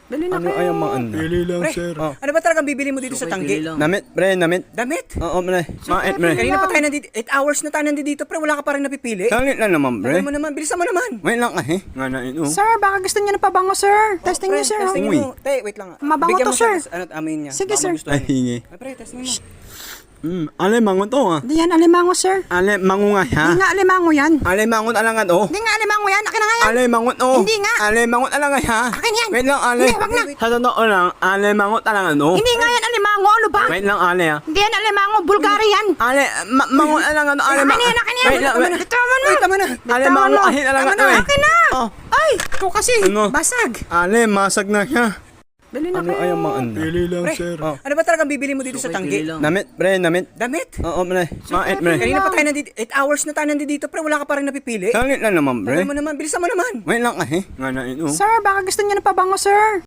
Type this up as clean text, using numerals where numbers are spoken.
Dali na Ano ay ang mga ano? Pili lang, Pre, sir. ano ba talagang bibili mo dito sa Tanggi? Damit, pre, damit. Damit? Oo, pre. Mait, pre. Kanina pa tayo nandito, 8 hours na tayo nandito, pre, wala ka pa rin napipili. Salit lang naman, pre. Alam mo naman, bilisan mo naman. Wait lang kasi. Nga na ito. Sir, baka gusto niyo ng pabango, sir. Testing Pre, niyo, sir. testing Uy. mo. Te, wait lang. Mabango Bigyan to, mo siya, sir. tas Ano, amin niya. Sige, Baka sir. magustuhan Ay, niya. hingi. Ay, pre, testing mo. Ale, mangon to ah. Di yan, alimango, sir. Ale, mango nga siya. Hindi nga alimango yan. Ale, mangon alangan to. Hindi nga alimango yan. Akin na nga yan. Ale, mangon to. Hindi nga. Ale, mangon alangan siya. Akin yan. Wait lang, ale. Hindi, wag na. Sa totoo lang, ale, mangon alangan to. Hindi nga yan alimango. Ano ba? Wait lang, ale ah. Hindi yan alimango. Bulgari yan. Ale, mangon alangan to. Ale, Akin yan, akin yan. Wait lang, wait. Tama na. Ay, tama na. Ale, Tama mangon na. ahin alangan Tama to na. eh. Akin na. Oh. Ay, ikaw kasi. Ano? Basag. Ale, masag na siya. Dali na Ano ay ang mga ano? Pili lang, Pre, sir. ano ba talagang bibili mo dito sa Tanggi? Damit, pre, damit. Damit? Oo, pre. Mait, pre. Kanina pa tayo nandito, 8 hours na tayo nandito, pre, wala ka pa rin napipili. Salit lang naman, pre. Alam mo naman, bilisan mo naman. Wait lang kasi. Nga na ito. Sir, baka gusto niyo ng pabango, sir.